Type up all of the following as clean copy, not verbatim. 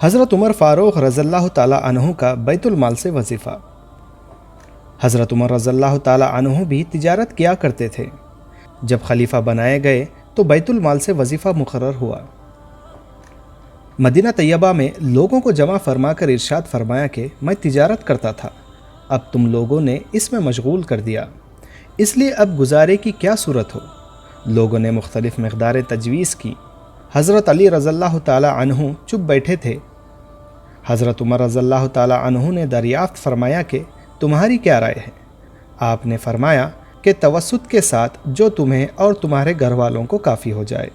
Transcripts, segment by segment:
حضرت عمر فاروق رضی اللہ تعالیٰ عنہ کا بیت المال سے وظیفہ۔ حضرت عمر رضی اللہ تعالیٰ عنہ بھی تجارت کیا کرتے تھے۔ جب خلیفہ بنائے گئے تو بیت المال سے وظیفہ مقرر ہوا۔ مدینہ طیبہ میں لوگوں کو جمع فرما کر ارشاد فرمایا کہ میں تجارت کرتا تھا، اب تم لوگوں نے اس میں مشغول کر دیا، اس لیے اب گزارے کی کیا صورت ہو؟ لوگوں نے مختلف مقداریں تجویز کی۔ حضرت علی رضی اللہ تعالیٰ عنہ چپ بیٹھے تھے۔ حضرت عمر رضی اللہ تعالیٰ عنہ نے دریافت فرمایا کہ تمہاری کیا رائے ہے؟ آپ نے فرمایا کہ توسط کے ساتھ جو تمہیں اور تمہارے گھر والوں کو کافی ہو جائے۔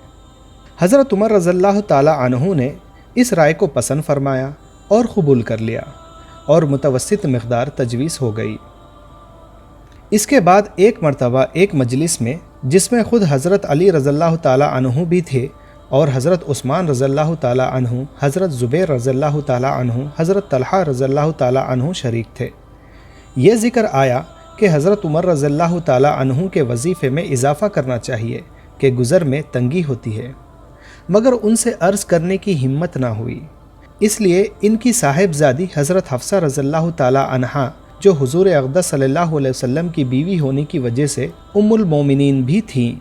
حضرت عمر رضی اللہ تعالیٰ عنہ نے اس رائے کو پسند فرمایا اور قبول کر لیا اور متوسط مقدار تجویز ہو گئی۔ اس کے بعد ایک مرتبہ ایک مجلس میں، جس میں خود حضرت علی رضی اللہ تعالیٰ عنہ بھی تھے اور حضرت عثمان رضی اللہ تعالیٰ عنہ، حضرت زبیر رضی اللہ تعالیٰ عنہ، حضرت طلحہ رضی اللہ تعالیٰ عنہ شریک تھے، یہ ذکر آیا کہ حضرت عمر رضی اللہ تعالیٰ عنہ کے وظیفے میں اضافہ کرنا چاہیے کہ گزر میں تنگی ہوتی ہے، مگر ان سے عرض کرنے کی ہمت نہ ہوئی، اس لیے ان کی صاحبزادی حضرت حفصہ رضی اللہ تعالیٰ عنہا، جو حضور اقدس صلی اللہ علیہ وسلم کی بیوی ہونے کی وجہ سے ام المومنین بھی تھیں،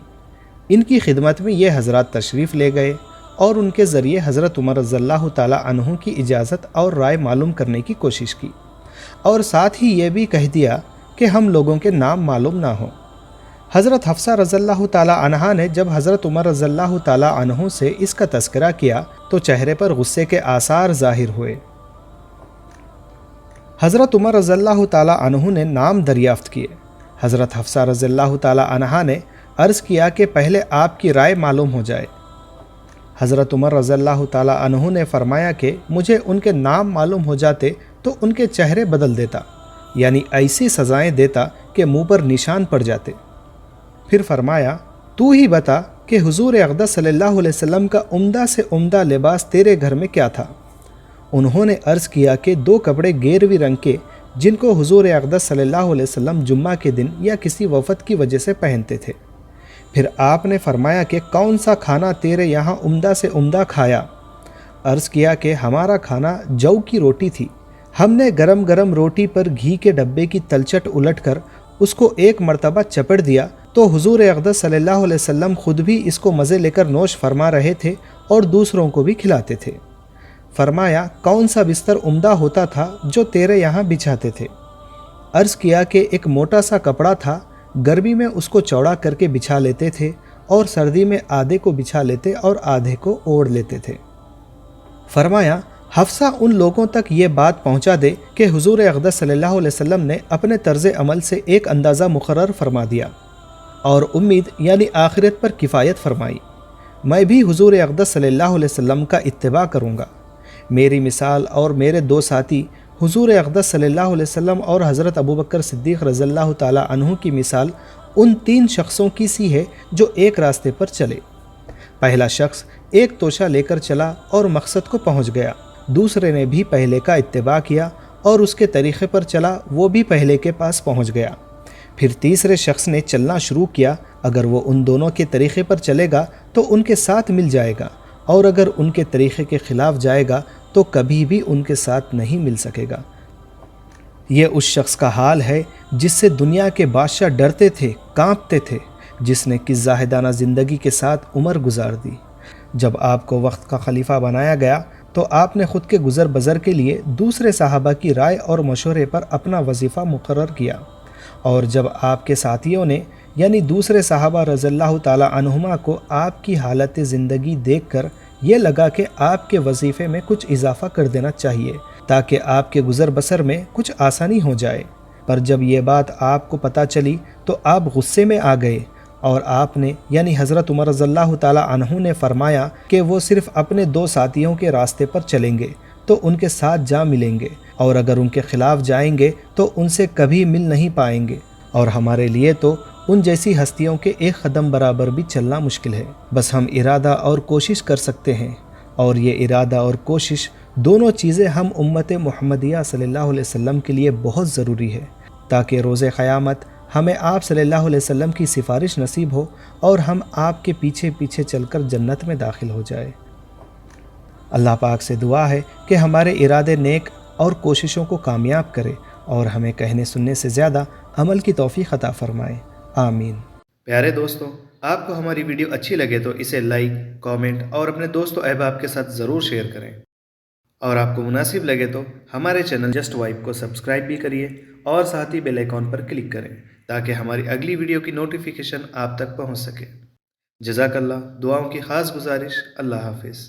ان کی خدمت میں یہ حضرات تشریف لے گئے اور ان کے ذریعے حضرت عمر رضی اللہ تعالیٰ عنہ کی اجازت اور رائے معلوم کرنے کی کوشش کی، اور ساتھ ہی یہ بھی کہہ دیا کہ ہم لوگوں کے نام معلوم نہ ہوں۔ حضرت حفصہ رضی اللہ تعالیٰ عنہا نے جب حضرت عمر رضی اللہ تعالیٰ عنہ سے اس کا تذکرہ کیا تو چہرے پر غصے کے آثار ظاہر ہوئے۔ حضرت عمر رضی اللہ تعالیٰ عنہ نے نام دریافت کیے۔ حضرت حفصہ رضی اللہ تعالیٰ عنہا نے عرض کیا کہ پہلے آپ کی رائے معلوم ہو جائے۔ حضرت عمر رضی اللہ تعالیٰ عنہ نے فرمایا کہ مجھے ان کے نام معلوم ہو جاتے تو ان کے چہرے بدل دیتا، یعنی ایسی سزائیں دیتا کہ منہ پر نشان پڑ جاتے۔ پھر فرمایا تو ہی بتا کہ حضور اقدس صلی اللہ علیہ وسلم کا عمدہ سے عمدہ لباس تیرے گھر میں کیا تھا؟ انہوں نے عرض کیا کہ 2 کپڑے گیروی رنگ کے، جن کو حضور اقدس صلی اللہ علیہ وسلم جمعہ کے دن یا کسی وفد کی وجہ سے پہنتے تھے۔ پھر آپ نے فرمایا کہ کون سا کھانا تیرے یہاں عمدہ سے عمدہ کھایا؟ عرض کیا کہ ہمارا کھانا جو کی روٹی تھی، ہم نے گرم گرم روٹی پر گھی کے ڈبے کی تلچٹ الٹ کر اس کو ایک مرتبہ چپڑ دیا تو حضور اقدس صلی اللہ علیہ وسلم خود بھی اس کو مزے لے کر نوش فرما رہے تھے اور دوسروں کو بھی کھلاتے تھے۔ فرمایا کون سا بستر عمدہ ہوتا تھا جو تیرے یہاں بچھاتے تھے؟ عرض کیا کہ ایک موٹا سا کپڑا تھا، گرمی میں اس کو چوڑا کر کے بچھا لیتے تھے اور سردی میں آدھے کو بچھا لیتے اور آدھے کو اوڑھ لیتے تھے۔ فرمایا حفصہ ان لوگوں تک یہ بات پہنچا دے کہ حضور اقدس صلی اللہ علیہ وسلم نے اپنے طرز عمل سے ایک اندازہ مقرر فرما دیا اور امید یعنی آخرت پر کفایت فرمائی۔ میں بھی حضور اقدس صلی اللہ علیہ وسلم کا اتباع کروں گا۔ میری مثال اور میرے 2 ساتھی حضور اقدس صلی اللہ علیہ وسلم اور حضرت ابوبکر صدیق رضی اللہ تعالیٰ عنہ کی مثال ان 3 شخصوں کی سی ہے جو ایک راستے پر چلے۔ پہلا شخص ایک توشہ لے کر چلا اور مقصد کو پہنچ گیا، دوسرے نے بھی پہلے کا اتباع کیا اور اس کے طریقے پر چلا، وہ بھی پہلے کے پاس پہنچ گیا۔ پھر تیسرے شخص نے چلنا شروع کیا، اگر وہ ان دونوں کے طریقے پر چلے گا تو ان کے ساتھ مل جائے گا، اور اگر ان کے طریقے کے خلاف جائے گا تو کبھی بھی ان کے ساتھ نہیں مل سکے گا۔ یہ اس شخص کا حال ہے جس سے دنیا کے بادشاہ ڈرتے تھے، کانپتے تھے، جس نے کس زاہدانہ زندگی کے ساتھ عمر گزار دی۔ جب آپ کو وقت کا خلیفہ بنایا گیا تو آپ نے خود کے گزر بسر کے لیے دوسرے صحابہ کی رائے اور مشورے پر اپنا وظیفہ مقرر کیا، اور جب آپ کے ساتھیوں نے یعنی دوسرے صحابہ رضی اللہ تعالی عنہما کو آپ کی حالت زندگی دیکھ کر یہ لگا کہ آپ کے وظیفے میں کچھ اضافہ کر دینا چاہیے تاکہ آپ کے گزر بسر میں کچھ آسانی ہو جائے، پر جب یہ بات آپ کو پتہ چلی تو آپ غصے میں آ گئے اور آپ نے یعنی حضرت عمر رضی اللہ تعالی عنہ نے فرمایا کہ وہ صرف اپنے 2 ساتھیوں کے راستے پر چلیں گے تو ان کے ساتھ جا ملیں گے، اور اگر ان کے خلاف جائیں گے تو ان سے کبھی مل نہیں پائیں گے، اور ہمارے لیے تو ان جیسی ہستیوں کے ایک قدم برابر بھی چلنا مشکل ہے، بس ہم ارادہ اور کوشش کر سکتے ہیں، اور یہ ارادہ اور کوشش دونوں چیزیں ہم امت محمدیہ صلی اللہ علیہ وسلم کے لیے بہت ضروری ہے تاکہ روز قیامت ہمیں آپ صلی اللہ علیہ وسلم کی سفارش نصیب ہو اور ہم آپ کے پیچھے پیچھے چل کر جنت میں داخل ہو جائے۔ اللہ پاک سے دعا ہے کہ ہمارے ارادے نیک اور کوششوں کو کامیاب کرے اور ہمیں کہنے سننے سے زیادہ عمل کی توفیق عطا فرمائے، آمین۔ پیارے دوستو، آپ کو ہماری ویڈیو اچھی لگے تو اسے لائک، کامنٹ اور اپنے دوست و احباب کے ساتھ ضرور شیئر کریں، اور آپ کو مناسب لگے تو ہمارے چینل جسٹ وائب کو سبسکرائب بھی کریے اور ساتھ ہی بیل آئیکن پر کلک کریں تاکہ ہماری اگلی ویڈیو کی نوٹیفیکیشن آپ تک پہنچ سکے۔ جزاک اللہ، دعاؤں کی خاص گزارش، اللہ حافظ۔